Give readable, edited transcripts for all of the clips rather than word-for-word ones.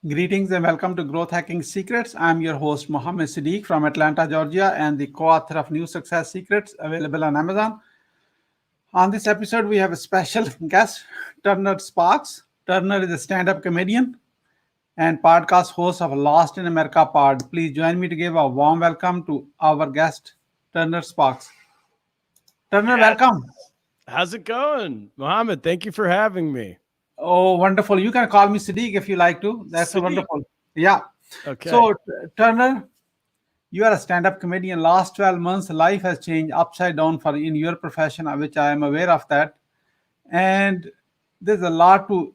Greetings and welcome to Growth Hacking Secrets. I'm your host, Mohammed Siddique from Atlanta, Georgia, and the co author of New Success Secrets, available on Amazon. On this episode, we have a special guest, Turner Sparks. Turner is a stand up comedian and podcast host of Lost in America pod. Please join me to give a warm welcome to our guest, Turner Sparks. Turner, Yes. welcome. How's it going, Mohammed? Thank you for having me. Oh, wonderful. You can call me Siddique if you like to. That's a Siddique. wonderful. Yeah. Okay. So, Turner, you are a stand-up comedian. Last 12 months, life has changed upside down for in your profession, which I am aware of that. And there's a lot to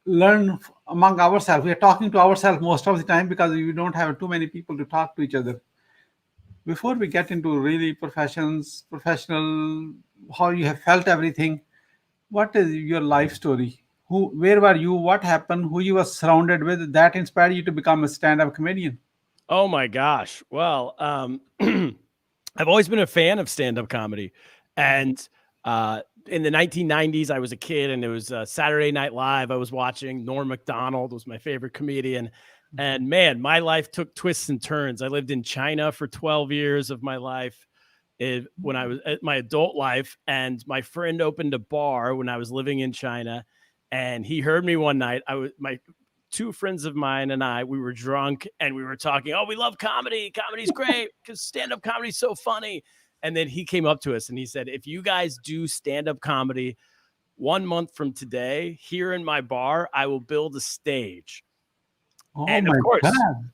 learn among ourselves. We are talking to ourselves most of the time because we don't have too many people to talk to each other. Before we get into really professional, how you have felt everything, what is your life story? Where were you? What happened? Who you were surrounded with that inspired you to become a stand-up comedian? Oh my gosh. Well, I've always been a fan of stand-up comedy, and in the 1990s, I was a kid, and it was Saturday Night Live. I was watching. Norm Macdonald was my favorite comedian, and man, my life took twists and turns. I lived in China for 12 years of my life. When I was at my adult life, and my friend opened a bar when I was living in China, and he heard me one night. My two friends of mine and we were drunk, and we were talking. Oh, we love comedy. Comedy's great because stand-up comedy's so funny. And then he came up to us and he said, if you guys do stand-up comedy 1 month from today here in my bar, I will build a stage. Oh And my of course, God.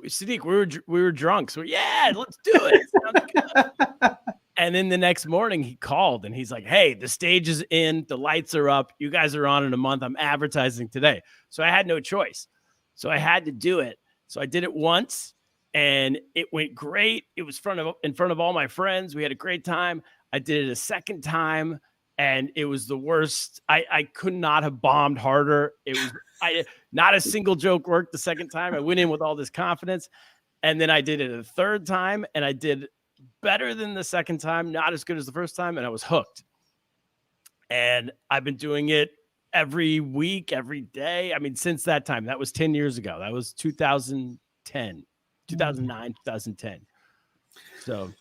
Siddique, we were drunk. So yeah, let's do it. Sounds good. And then the next morning he called and he's like, hey, the stage is in, the lights are up. You guys are on in a month. I'm advertising today. So I had no choice. So I had to do it. So I did it once and it went great. It was in front of all my friends. We had a great time. I did it a second time and it was the worst. I could not have bombed harder. Not a single joke worked the second time. I went in with all this confidence. And then I did it a third time and I did better than the second time, not as good as the first time, and I was hooked. And I've been doing it every week, every day. I mean, since that time. That was 10 years ago. That was 2010, 2009, 2010. So,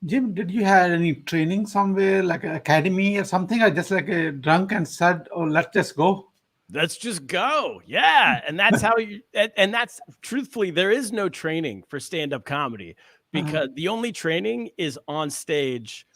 Jim, did you have any training somewhere, like an academy or something, or just like a drunk and said, "Oh, let's just go"? let's just go. Yeah. And that's how and that's truthfully, there is no training for stand-up comedy because the only training is on stage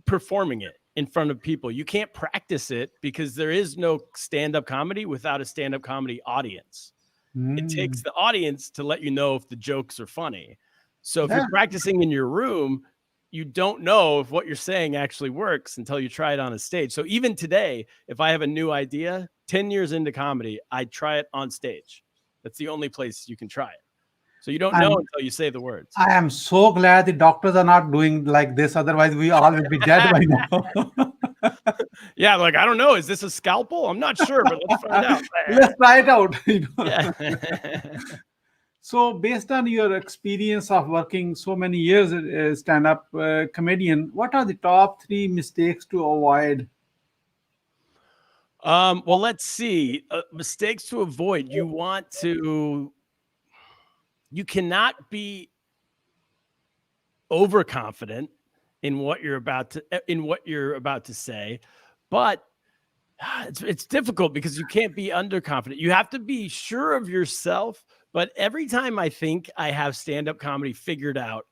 performing it in front of people. You can't practice it because there is no stand-up comedy without a stand-up comedy audience. It takes the audience to let you know if the jokes are funny. So if Yeah. you're practicing in your room, you don't know if what you're saying actually works until you try it on a stage. So even today, if I have a new idea, 10 years into comedy, I try it on stage. That's the only place you can try it. So you don't know I'm, until you say the words. I am so glad the doctors are not doing like this. Otherwise, we all will be dead by now. Yeah, like, I don't know. Is this a scalpel? I'm not sure, but let's find out. Let's try it out. Yeah. So, based on your experience of working so many years as a stand-up comedian, what are the top three mistakes to avoid? Well, let's see. Mistakes to avoid. You cannot be overconfident in what you're about to say, but it's difficult because you can't be underconfident. You have to be sure of yourself. But every time I think I have stand-up comedy figured out,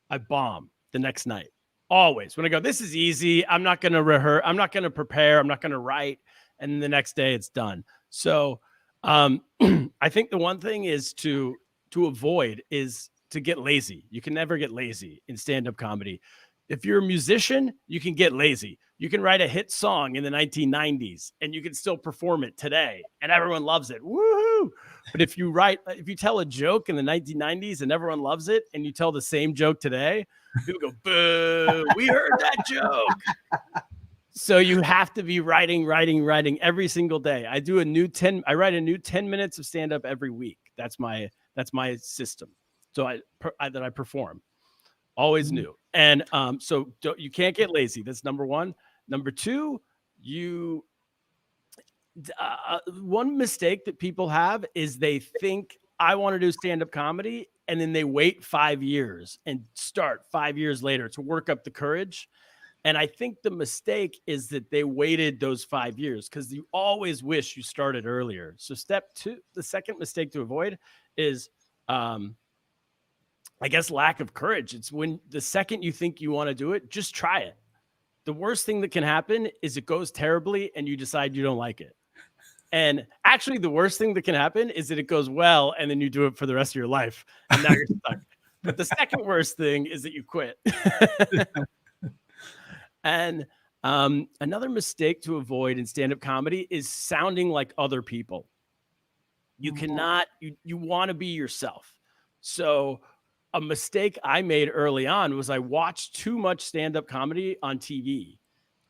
I bomb the next night. Always. When I go, this is easy. I'm not going to rehearse. I'm not going to prepare. I'm not going to write. And then the next day it's done. So I think the one thing is to avoid is to get lazy. You can never get lazy in stand-up comedy. If you're a musician, you can get lazy. You can write a hit song in the 1990s and you can still perform it today and everyone loves it. Woohoo! But if you tell a joke in the 1990s and everyone loves it and you tell the same joke today, people go, boo, we heard that joke. So you have to be writing every single day. I write a new 10 minutes of stand-up every week. That's my system. So that I perform. Always new. And so you can't get lazy. That's number one. Number two, you one mistake that people have is they think I want to do stand-up comedy, and then they wait 5 years and start 5 years later to work up the courage. And I think the mistake is that they waited those 5 years because you always wish you started earlier. So step two, the second mistake to avoid is, I guess, lack of courage. It's when the second you think you want to do it, just try it. The worst thing that can happen is it goes terribly and you decide you don't like it. And actually, the worst thing that can happen is that it goes well and then you do it for the rest of your life. And now you're stuck. But the second worst thing is that you quit. And another mistake to avoid in stand-up comedy is sounding like other people. You cannot, you want to be yourself. So a mistake I made early on was I watched too much stand-up comedy on TV.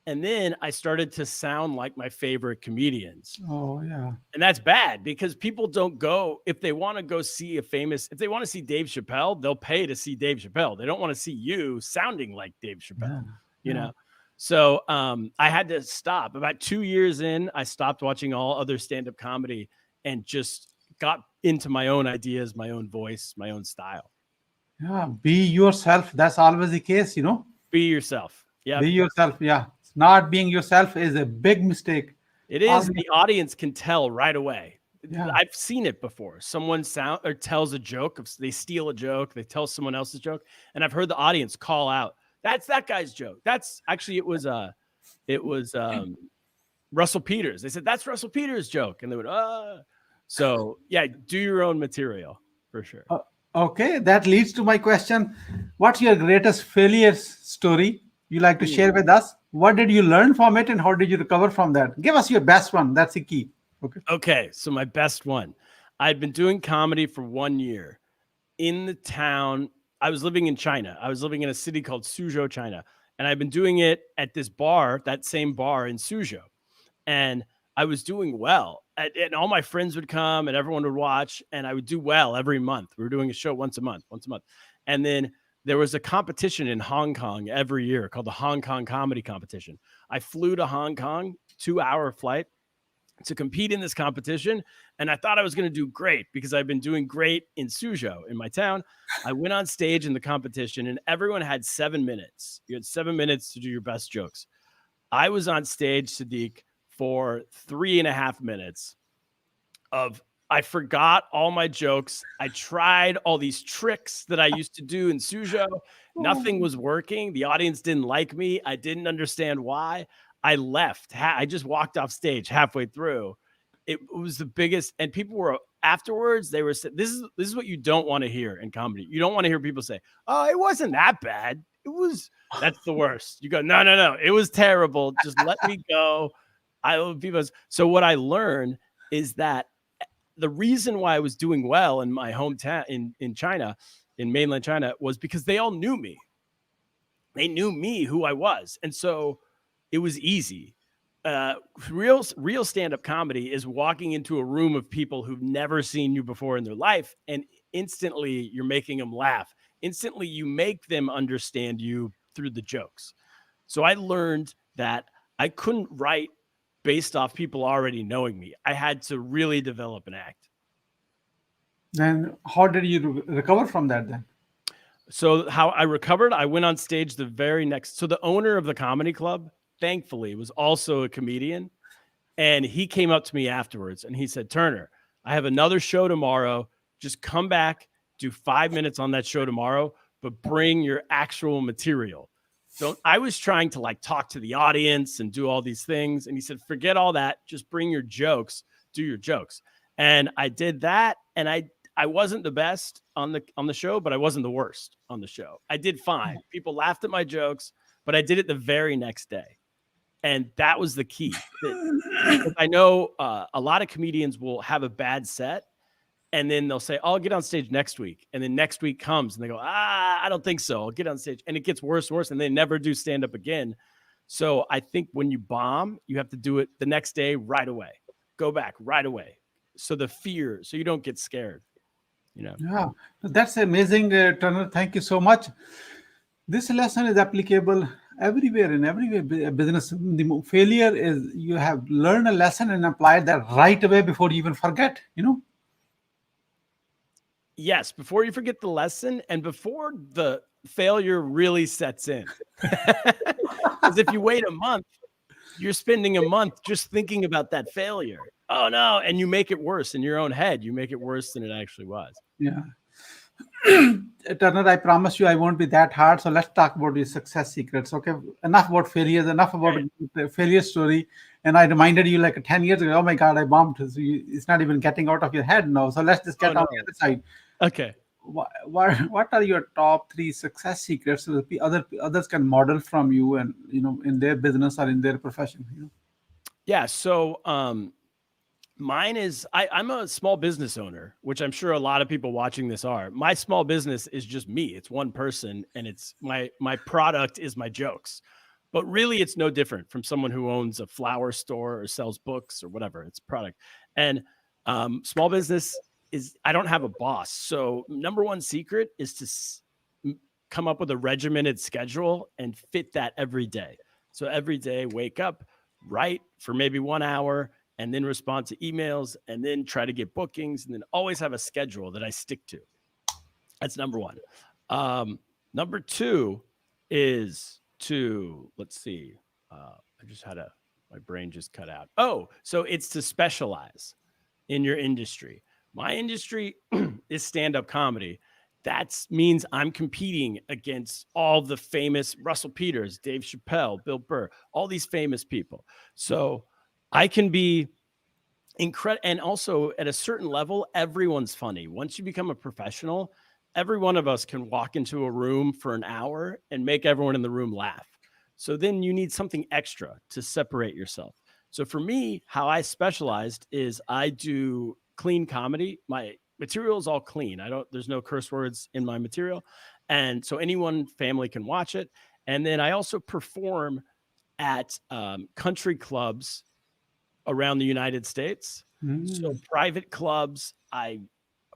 And then I started to sound like my favorite comedians. Oh, yeah. And that's bad because people don't go, if they want to go see if they want to see Dave Chappelle, they'll pay to see Dave Chappelle. They don't want to see you sounding like Dave Chappelle, you know? So I had to stop. About 2 years in, I stopped watching all other stand-up comedy and just got into my own ideas, my own voice, my own style. Yeah, be yourself. That's always the case, Be yourself. Yeah. Be yourself. Yeah. Not being yourself is a big mistake. It is. The audience can tell right away. Yeah. I've seen it before. Someone tells a joke. They steal a joke. They tell someone else's joke. And I've heard the audience call out, "That's that guy's joke." That's actually, it was Russell Peters. They said, "That's Russell Peters' joke." And they would, So yeah, do your own material for sure. Okay. That leads to my question. What's your greatest failure story you like to share with us? What did you learn from it and how did you recover from that? Give us your best one. That's the key. Okay. So my best one, I'd been doing comedy for 1 year in the town. I was living in China. I was living in a city called Suzhou, China. And I've been doing it at this bar, that same bar in Suzhou. And I was doing well. And all my friends would come and everyone would watch. And I would do well every month. We were doing a show once a month. And then there was a competition in Hong Kong every year called the Hong Kong Comedy Competition. I flew to Hong Kong, 2-hour flight, to compete in this competition. And I thought I was going to do great because I've been doing great in Suzhou, in my town. I went on stage in the competition and everyone had 7 minutes. You had 7 minutes to do your best jokes. I was on stage, Siddique, for 3.5 minutes I forgot all my jokes. I tried all these tricks that I used to do in Suzhou. Nothing was working. The audience didn't like me. I didn't understand why. I left. I just walked off stage halfway through. It was the biggest. And people were afterwards. They were saying, this is what you don't want to hear in comedy. You don't want to hear people say, "Oh, it wasn't that bad. That's the worst." You go, no. It was terrible. Just let me go. So what I learned is that the reason why I was doing well in my hometown in China, in mainland China, was because they all knew me. They knew me, who I was. And so it was easy. Real stand-up comedy is walking into a room of people who've never seen you before in their life. And instantly you're making them laugh. Instantly you make them understand you through the jokes. So I learned that I couldn't write based off people already knowing me. I had to really develop an act. Then how did you recover from that then? So how I recovered, I went on stage the very next. So the owner of the comedy club, thankfully, was also a comedian. And he came up to me afterwards and he said, "Turner, I have another show tomorrow. Just come back, do 5 minutes on that show tomorrow, but bring your actual material." So I was trying to talk to the audience and do all these things. And he said, "Forget all that. Just bring your jokes, do your jokes." And I did that. And I wasn't the best on the show, but I wasn't the worst on the show. I did fine. People laughed at my jokes, but I did it the very next day. And that was the key. I know a lot of comedians will have a bad set. And then they'll say, "I'll get on stage next week." And then next week comes and they go, "I don't think so. I'll get on stage." And it gets worse and worse. And they never do stand up again. So I think when you bomb, you have to do it the next day right away. Go back right away. So the fear, so you don't get scared. Yeah, that's amazing, Turner. Thank you so much. This lesson is applicable Everywhere, in every business, the failure is you have learned a lesson and applied that right away before you even forget. Yes, before you forget the lesson and before the failure really sets in. Because if you wait a month, you're spending a month just thinking about that failure. Oh no, and you make it worse in your own head. You make it worse than it actually was. Yeah. Turner, I promise you I won't be that hard. So let's talk about your success secrets. Okay. Enough about failures, enough about Right. the failure story. And I reminded you like 10 years ago, oh my God, I bombed. So it's not even getting out of your head now. So let's just Oh get on the no. other side. Okay. What are your top three success secrets so that others can model from you and in their business or in their profession? Yeah. So mine is I'm a small business owner, which I'm sure a lot of people watching this are. My small business is just me. It's one person, and it's my product is my jokes. But really, it's no different from someone who owns a flower store or sells books or whatever. It's product. And small business is I don't have a boss. So number one secret is to come up with a regimented schedule and fit that every day. So every day, wake up, write for maybe 1 hour, and then respond to emails, and then try to get bookings, and then always have a schedule that I stick to. That's number one. Number two is to, let's see, I just had my brain just cut out. Oh, so it's to specialize in your industry. My industry is stand-up comedy. That means I'm competing against all the famous Russell Peters, Dave Chappelle, Bill Burr, all these famous people. So I can be incredible. And also at a certain level, everyone's funny. Once you become a professional, every one of us can walk into a room for an hour and make everyone in the room laugh. So then you need something extra to separate yourself. So for me, how I specialized is I do clean comedy. My material is all clean. There's no curse words in my material. And so anyone family can watch it. And then I also perform at country clubs around the United States. So private clubs, I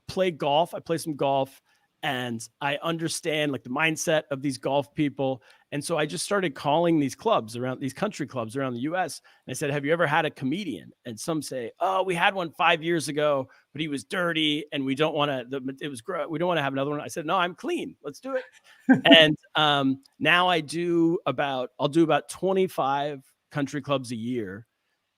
play golf, I play some golf, and I understand like the mindset of these golf people. And so I just started calling these clubs around these country clubs around the US. And I said, have you ever had a comedian? And some say, oh, we had one 5 years ago, but he was dirty and we don't want to, we don't want to have another one. I said, no, I'm clean. Let's do it. And now I'll do about 25 country clubs a year.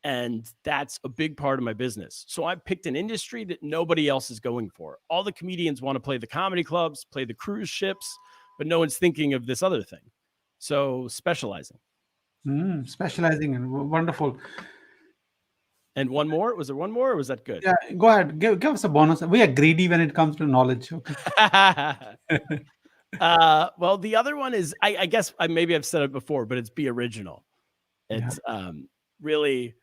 And that's a big part of my business. So I picked an industry that nobody else is going for. All the comedians want to play the comedy clubs, play the cruise ships, but no one's thinking of this other thing. So specializing. Specializing in wonderful. And one more? Was there one more or was that good? Yeah, go ahead. Give us a bonus. We are greedy when it comes to knowledge. Okay. Well, the other one is, I guess maybe I've said it before, but it's be original. It's really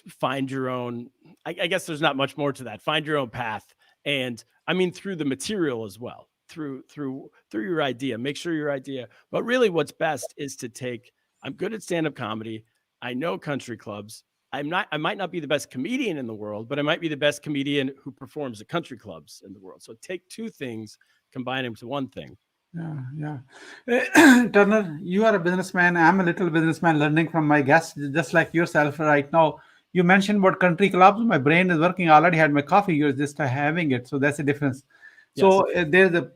find your own, I guess there's not much more to that. Find your own path. And I mean, through the material as well, through your idea, make sure your idea, but really what's best is to I'm good at stand-up comedy. I know country clubs. I might not be the best comedian in the world, but I might be the best comedian who performs at country clubs in the world. So take two things, combine them to one thing. Yeah. Turner, you are a businessman. I'm a little businessman learning from my guests, just like yourself right now. You mentioned about country clubs. My brain is working. I already had my coffee. You're just having it. So that's the difference. Yes. So there's a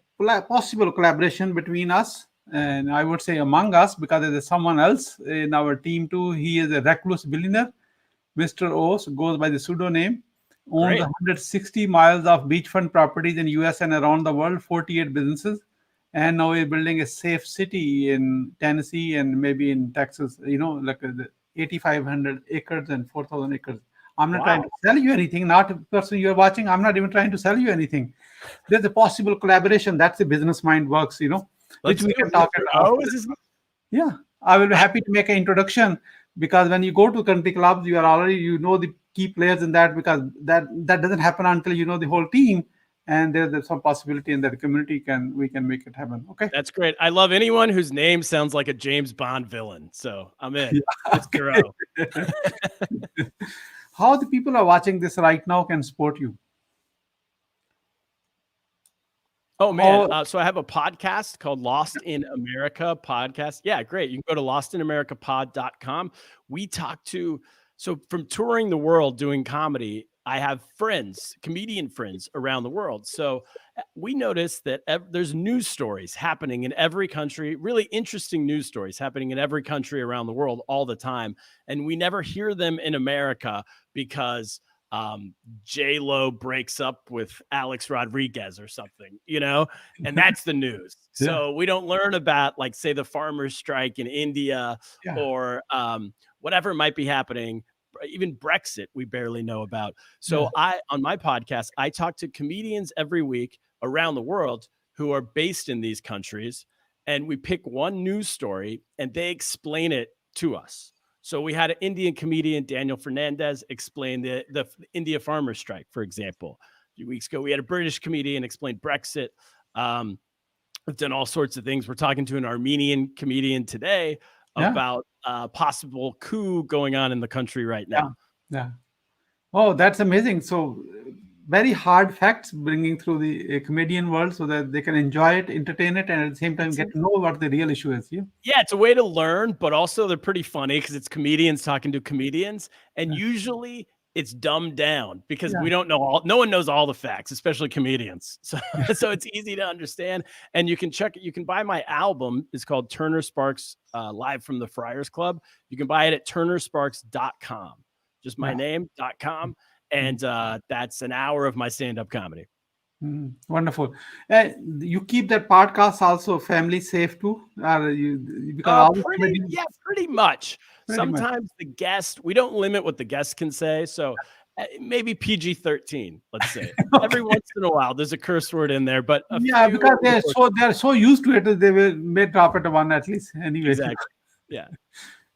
possible collaboration between us, and I would say among us, because there's someone else in our team too. He is a recluse billionaire. Mr. O's goes by the pseudo name. Owns Great. 160 miles of beachfront properties in US and around the world, 48 businesses. And now we're building a safe city in Tennessee and maybe in Texas, like 8,500 acres and 4,000 acres. I'm not trying to sell you anything, not a person you're watching. I'm not even trying to sell you anything. There's a possible collaboration. That's the business mind works, which we can talk about. Yeah, I will be happy to make an introduction, because when you go to country clubs, you are already, the key players in that, because that doesn't happen until you know the whole team. And there's some possibility in that community we can make it happen. Okay. That's great. I love anyone whose name sounds like a James Bond villain. So I'm in. Yeah, Mr. O. How the people are watching this right now can support you? Oh man, Oh, so I have a podcast called Lost in America Podcast. Yeah, great. You can go to lostinamericapod.com. We talk to so from touring the world doing comedy, I have friends, comedian friends around the world. So we notice that there's news stories happening in every country, really interesting news stories happening in every country around the world all the time, and we never hear them in America because um, J Lo breaks up with Alex Rodriguez or something, and that's the news. yeah, So we don't learn about, like, say, the farmers' strike in India yeah, or whatever might be happening. Even Brexit, we barely know about. yeah, So on my podcast, I talk to comedians every week around the world who are based in these countries, and we pick one news story and they explain it to us. So we had an Indian comedian, Daniel Fernandez, explain the India farmers strike, for example. A few weeks ago, we had a British comedian explain Brexit. Um, we've done all sorts of things. We're talking to an Armenian comedian today yeah, about a possible coup going on in the country right yeah, now. yeah. Oh, that's amazing. So, very hard facts bringing through the comedian world so that they can enjoy it, entertain it, and at the same time It's get to know what the real issue is. Yeah. Yeah, it's a way to learn, but also they're pretty funny because it's comedians talking to comedians, and Yeah. usually it's dumbed down because Yeah. we don't know no one knows all the facts, especially comedians. So so it's easy to understand, and you can check it. You can buy my album. It's called Turner Sparks Live from the Friars Club. You can buy it at turnersparks.com. Just my Yeah. name.com, Mhm. and that's an hour of my stand-up comedy. Wonderful. You keep that podcast also family safe too, because all the comedians Pretty much. pretty much. Sometimes the guest, we don't limit what the guest can say. So maybe PG-13, let's say. Every Okay. once in a while, there's a curse word in there, but a Yeah, few because over the course. they're so used to it that they will may drop it one at least anyway. Exactly. Yeah.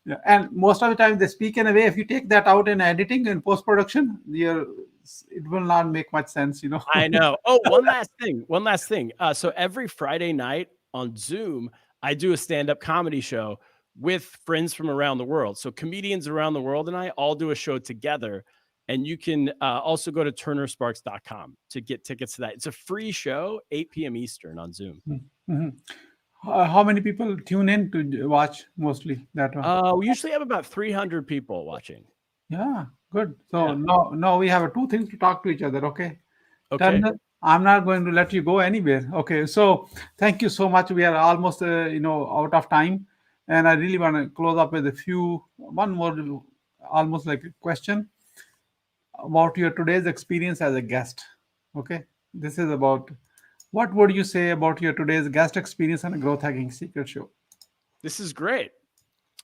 Yeah. And most of the time they speak in a way, if you take that out in editing and post production, it will not make much sense, you know. I know. Oh, one last thing. One last thing. So every Friday night on Zoom, I do a stand-up comedy show with friends from around the world. So comedians around the world and I all do a show together. And you can also go to turnersparks.com to get tickets to that. It's a free show, 8 p.m. Eastern on Zoom. Mhm. How many people tune in to watch mostly that one? We usually have about 300 people watching. Yeah, good. So Yeah. now we have two things to talk to each other. Okay. Okay. Turner, I'm not going to let you go anywhere. Okay, so thank you so much. We are almost, out of time, and I really want to close up with one more, almost like a question about your today's experience as a guest. Okay, this is about what would you say about your today's guest experience on a growth hacking secret show? This is great.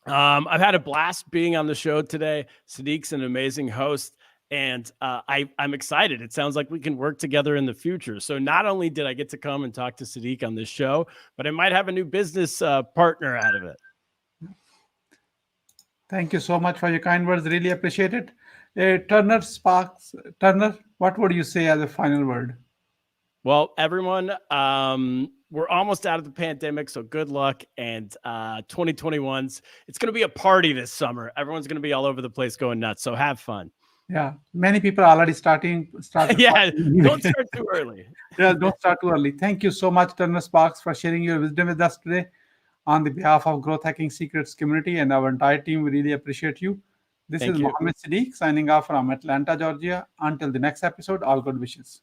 I've had a blast being on the show today. Siddique's an amazing host, and I'm excited. It sounds like we can work together in the future. So not only did I get to come and talk to Siddique on this show, but I might have a new business partner out of it. Thank you so much for your kind words. Really appreciate it. Turner, what would you say as a final word? Well, everyone, we're almost out of the pandemic, so good luck. And 2021's, it's going to be a party this summer. Everyone's going to be all over the place going nuts. So have fun. Yeah, many people are already started. Yeah, don't start too early. Yeah, don't start too early. Thank you so much, Turner Sparks, for sharing your wisdom with us today. On the behalf of Growth Hacking Secrets community and our entire team, we really appreciate you. This Thank is you. Mohammed Siddique signing off from Atlanta, Georgia. Until the next episode, all good wishes.